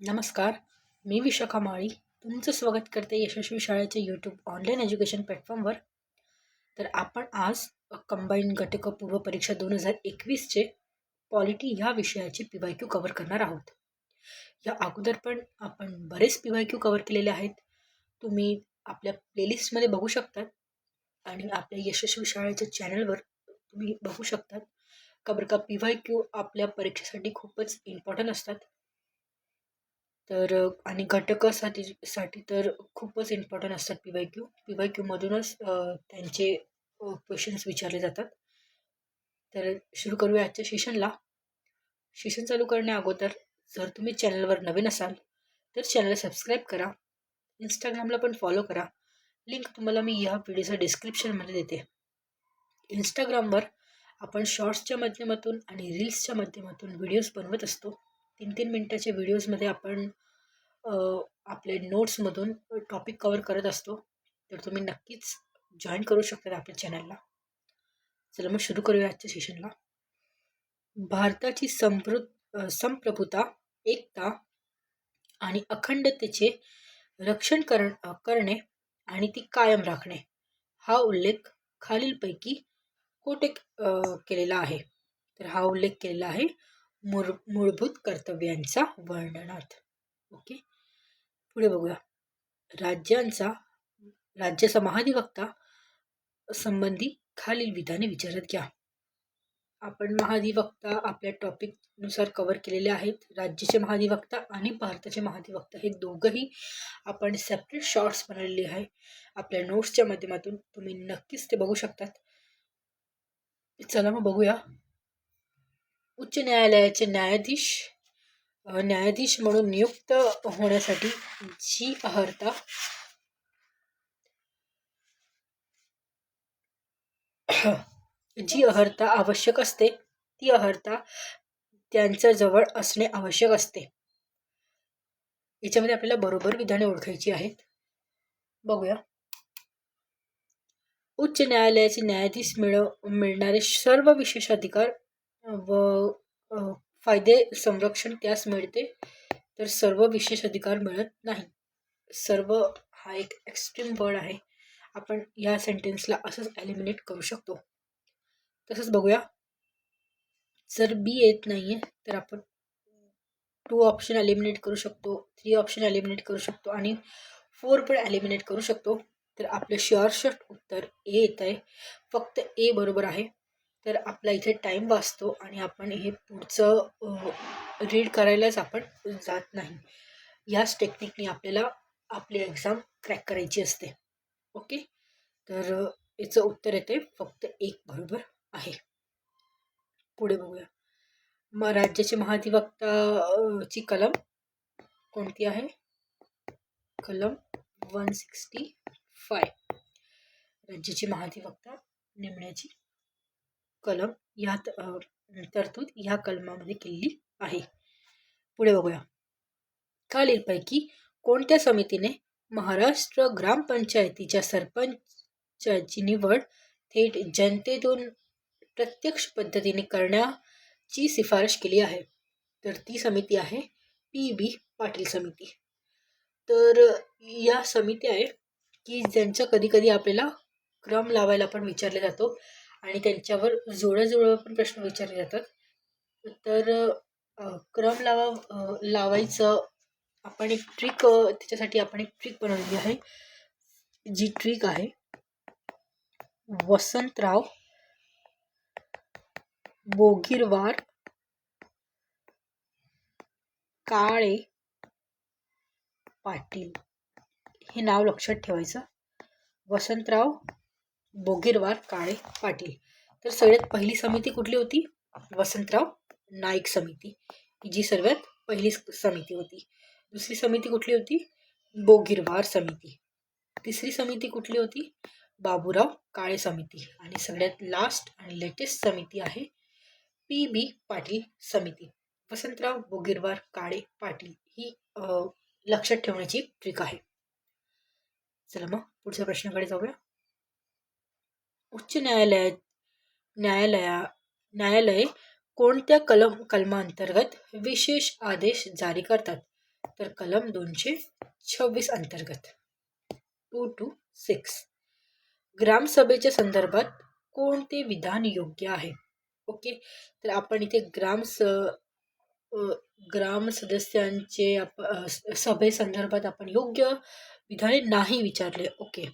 नमस्कार. मी विशाखा माळी तुमचं स्वागत करते यशस्वी शाळेच्या यूट्यूब ऑनलाईन एज्युकेशन प्लॅटफॉर्मवर. तर आपण आज कंबाईन घटक पूर्व परीक्षा 2021चे पॉलिटी ह्या विषयाची PYQ कव्हर करणार आहोत. या अगोदर पण आपण बरेच PYQ कव्हर केलेले आहेत. तुम्ही आपल्या प्लेलिस्टमध्ये बघू शकतात आणि आपल्या यशस्वी शाळेच्या चॅनलवर तुम्ही बघू शकतात. का बरं का PYQ आपल्या परीक्षेसाठी खूपच इम्पॉर्टंट असतात. तर आणि घटकासाठी तर खूपच इम्पॉर्टंट असतात PYQ मधूनच त्यांचे क्वेश्चन्स विचारले जातात. तर सुरू करूया आजच्या सेशन चालू करण्या अगोदर जर तुम्ही चॅनलवर नवीन असाल तर चॅनलला सबस्क्राईब करा. इंस्टाग्रामला पण फॉलो करा. लिंक तुम्हाला मी या व्हिडिओच्या डिस्क्रिप्शनमध्ये देते. इंस्टाग्रामवर आपण शॉर्ट्सच्या माध्यमातून आणि रील्सच्या माध्यमातून व्हिडिओज बनवत असतो. 3-3 मिनटाच्या व्हिडिओजमध्ये आपण आपले नोट्समधून टॉपिक कवर करत असतो. तर तुम्ही नक्कीच जॉईन करू शकता आपल्या चॅनलला. चला मग सुरू करूया आजच्या सेशनला. भारताची संप्रभुता, एकता आणि अखंडतेचे रक्षण करणे आणि ती कायम राखणे हा उल्लेख खालीलपैकी कोठे केलेला आहे? तर हा उल्लेख केलेला आहे मूलभूत कर्तव्यांचा वर्णनात. ओके, पुढे बघूया. राज्याचा महाधिवक्ता संबंधी खालील विधाने विचारात घ्या. आपण महाधिवक्ता आपल्या टॉपिकनुसार कव्हर केलेले आहेत. राज्याचे महाधिवक्ता आणि भारताचे महाधिवक्ता हे दोघंही आपण सेपरेट शॉर्ट्स बनवलेले आहे आपल्या नोट्सच्या माध्यमातून. तुम्ही नक्कीच ते बघू शकतात. चला मग बघूया. उच्च न्यायालयाचे न्यायाधीश म्हणून नियुक्त होण्यासाठी जी अर्हता आवश्यक असते ती अर्हता त्यांच्याजवळ असणे आवश्यक असते. याच्यामध्ये आपल्याला बरोबर विधाने ओळखायची आहेत. बघूया. उच्च न्यायालयाचे न्यायाधीश मिळणारे सर्व विशेष अधिकार व फायदे संरक्षण त्यास मिळते, तर सर्व विशेष अधिकार मिळत नाही. सर्व हा एक एक्स्ट्रीम वर्ड आहे. आपण या सेंटेन्सला असंच एलिमिनेट करू शकतो. तसंच बघूया. जर बी येत नाहीये तर आपण 2 ऑप्शन एलिमिनेट करू शकतो, 3 ऑप्शन एलिमिनेट करू शकतो आणि 4 पण एलिमिनेट करू शकतो. तर आपलं शॉर्टकट उत्तर ए येत आहे. फक्त ए बरोबर आहे. तर आपला इथे टाईम वाचतो आणि आपण हे पुढचं रीड करायलाच आपण जात नाही. याच टेक्निकने आपल्याला आपली एक्झाम क्रॅक करायची असते. ओके, तर याचं उत्तर येते फक्त एक बरोबर आहे. पुढे बघूया. राज्याचे महाधिवक्ताची कलम कोणती आहे? कलम 165. राज्याचे महाधिवक्ता नेमण्याची कलम यात तरतूद ह्या कलमामध्ये केलेली आहे. पुढे बघूया. खालीलपैकी कोणत्या समितीने महाराष्ट्र ग्रामपंचायतीच्या सरपंचाची निवड थेट जनतेतून प्रत्यक्ष पद्धतीने करण्याची शिफारस केली आहे? तर ती समिती आहे PB पाटील समिती. तर या समिती आहे की ज्यांचा कधी आपल्याला क्रम लावायला पण विचारला जातो आणि त्यांच्यावर जोड्याजोड्यावर पण प्रश्न विचारले जातात. तर क्रम लावायचं आपण एक ट्रिक त्याच्यासाठी आपण एक ट्रिक बनवलेली आहे. जी ट्रिक आहे वसंतराव बोगीरवार काळे पाटील हे नाव लक्षात ठेवायचं. वसंतराव बोगीरवार काळे पाटील. तर सगळ्यात पहिली समिती कुठली होती? वसंतराव नाईक समिती, जी सर्वात पहिली समिती होती. दुसरी समिती कुठली होती? बोगीरवार समिती. तिसरी समिती कुठली होती? बाबूराव काळे समिती. आणि सगळ्यात लास्ट आणि लेटेस्ट समिती आहे PB पाटील समिती. वसंतराव बोगीरवार काळे पाटील ही लक्षात ठेवण्याची ट्रिक आहे. चला मग पुढच्या प्रश्नाकडे जाऊया. उच्च न्यायालये कोणत्या कलमांतर्गत विशेष आदेश जारी करतात? तर कलम 226 अंतर्गत 2 to 6. ग्रामसभेच्या संदर्भात कोणते विधान योग्य आहे? ओके, तर आपण इथे ग्राम सदस्यांचे सभेसंदर्भात आपण योग्य विधाने नाही विचारले. ओके,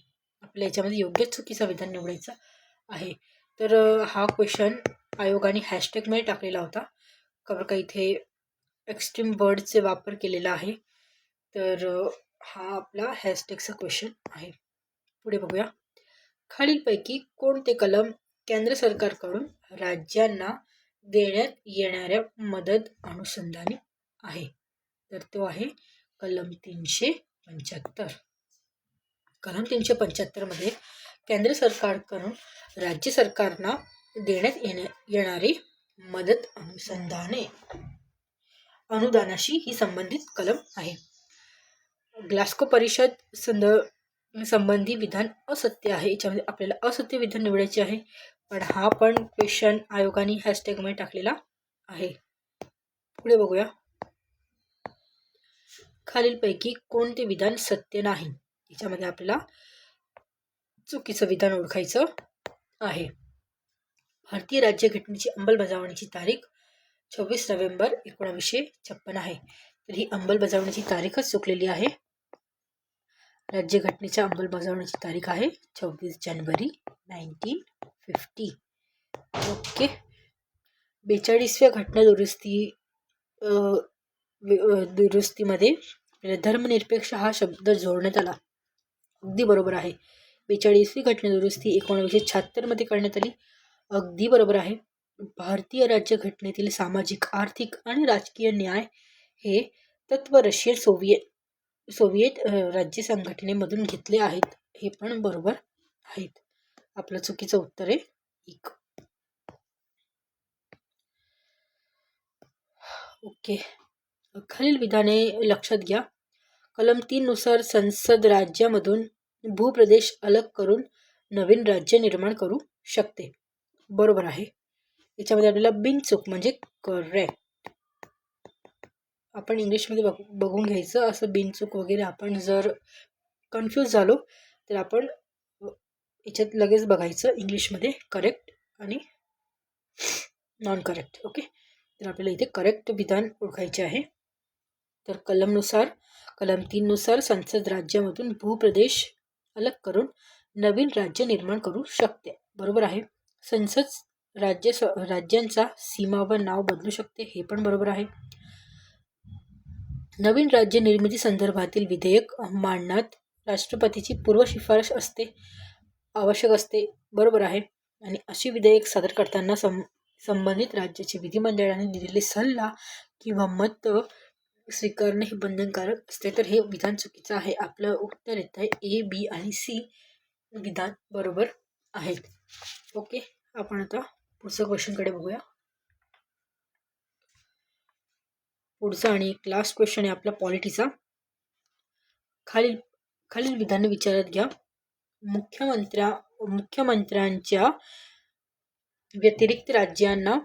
आपल्या याच्यामध्ये योग्य चुकीचा विधान निवडायचा आहे. तर हा क्वेश्चन आयोगाने हॅशटॅगमध्ये टाकलेला होता, कारण का इथे एक्स्ट्रीम वर्डचे वापर केलेला आहे. तर हा आपला हॅशटॅगचा क्वेश्चन आहे. पुढे बघूया. खालीलपैकी कोणते कलम केंद्र सरकारकडून राज्यांना देण्यात येणाऱ्या मदत अनुसंधानी आहे? तर तो आहे कलम 375. कलम 375 मध्ये केंद्र सरकारकडून राज्य सरकारना देण्यात येणारी मदत अनुदानाशी ही संबंधित कलम आहे. ग्लास्को परिषद संबंधी विधान असत्य आहे. याच्यामध्ये आपल्याला असत्य विधान निवडायचे आहे, पण हा पण क्वेश्चन आयोगाने हॅशटॅगमध्ये टाकलेला आहे. पुढे बघूया. खालीलपैकी कोणते विधान सत्य नाही? याच्यामध्ये आपल्याला चुकीचं विधान ओळखायचं आहे. भारतीय राज्यघटनेची अंमलबजावणीची तारीख 26 नोव्हेंबर 1956 आहे. तर ही अंमलबजावणीची तारीखच चुकलेली आहे. राज्यघटनेच्या अंमलबजावणीची तारीख आहे 26 जानेवारी 1950. ओके. 42व्या घटना दुरुस्तीमध्ये धर्मनिरपेक्ष हा शब्द जोडण्यात आला. अगदी बरोबर आहे. 42वी घटना दुरुस्ती 1976 मध्ये करण्यात आली. अगदी बरोबर आहे. भारतीय राज्यघटनेतील सामाजिक, आर्थिक आणि राजकीय न्याय हे तत्व रशियन सोव्हिएट राज्य संघटनेमधून घेतले आहेत. हे पण बरोबर आहेत. आपलं चुकीचं उत्तर आहे 1. ओके. खालील विधाने लक्षात घ्या. कलम 3 नुसार संसद राज्यामधून भूप्रदेश अलग करून नवीन राज्य निर्माण करू शकते. बरोबर आहे. याच्यामध्ये आपल्याला बिनचूक म्हणजे करेक्ट आपण इंग्लिशमध्ये बघून घ्यायचं. असं बिनचूक वगैरे आपण जर कन्फ्यूज झालो तर आपण याच्यात लगेच बघायचं इंग्लिशमध्ये करेक्ट आणि नॉन करेक्ट. ओके, तर आपल्याला इथे करेक्ट विधान ओळखायचे आहे. तर कलम 3 नुसार संसद राज्यामधून भूप्रदेश अलग करून नवीन राज्य निर्माण करू शकते. बरोबर आहे. संसद राज्यांचा सीमा व नाव बदलू शकते. हे पण बरोबर आहे. नवीन राज्य निर्मिती संदर्भातील विधेयक मांडण्यात राष्ट्रपतीची पूर्व शिफारस आवश्यक असते. बरोबर आहे. आणि अशी विधेयक सादर करताना संबंधित राज्याचे विधिमंडळाने दिलेले सल्ला किंवा मत स्वीकारणे हे बंधनकारक असते. तर हे विधान चुकीचं आहे. आपलं उत्तर येत आहे A, B आणि C विधान बरोबर आहेत. ओके, आपण आता पुढच्या क्वेश्चनकडे बघूया. पुढचा आणि एक लास्ट क्वेश्चन आहे आपला पॉलिटीचा. खालील विधाने विचारात घ्या. मुख्यमंत्र्यांच्या व्यतिरिक्त राज्यांना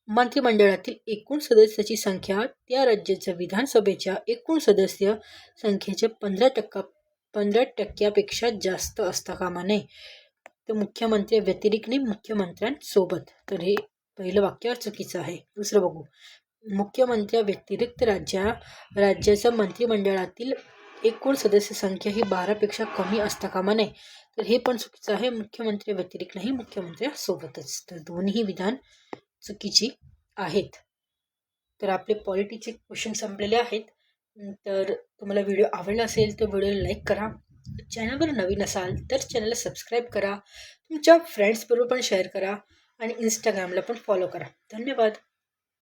मंत्रिमंडळातील एकूण सदस्याची संख्या त्या राज्याच्या विधानसभेच्या एकूण सदस्य संख्येच्या 15% जास्त असता कामा नये. तर मुख्यमंत्री व्यतिरिक्त नाही, मुख्यमंत्र्यांसोबत. तर हे पहिलं वाक्य चुकीचं आहे. दुसरं बघू. मुख्यमंत्र्या व्यतिरिक्त राज्याच्या मंत्रिमंडळातील एकूण सदस्य संख्या ही 12पेक्षा कमी असता कामा नये. तर हे पण चुकीचं आहे. मुख्यमंत्री व्यतिरिक्त नाही, मुख्यमंत्र्यासोबतच. तर दोन्ही विधान चुकीची आहेत. तर आपले पॉलिटीचे क्वेश्चन संपलेले आहेत. तर तुम्हाला व्हिडिओ आवडला असेल तर व्हिडिओला लाईक करा. चॅनलवर नवीन असाल तर चॅनलला सबस्क्राईब करा. तुमच्या फ्रेंड्सबरोबर पण शेअर करा आणि इंस्टाग्रामला पण फॉलो करा. धन्यवाद.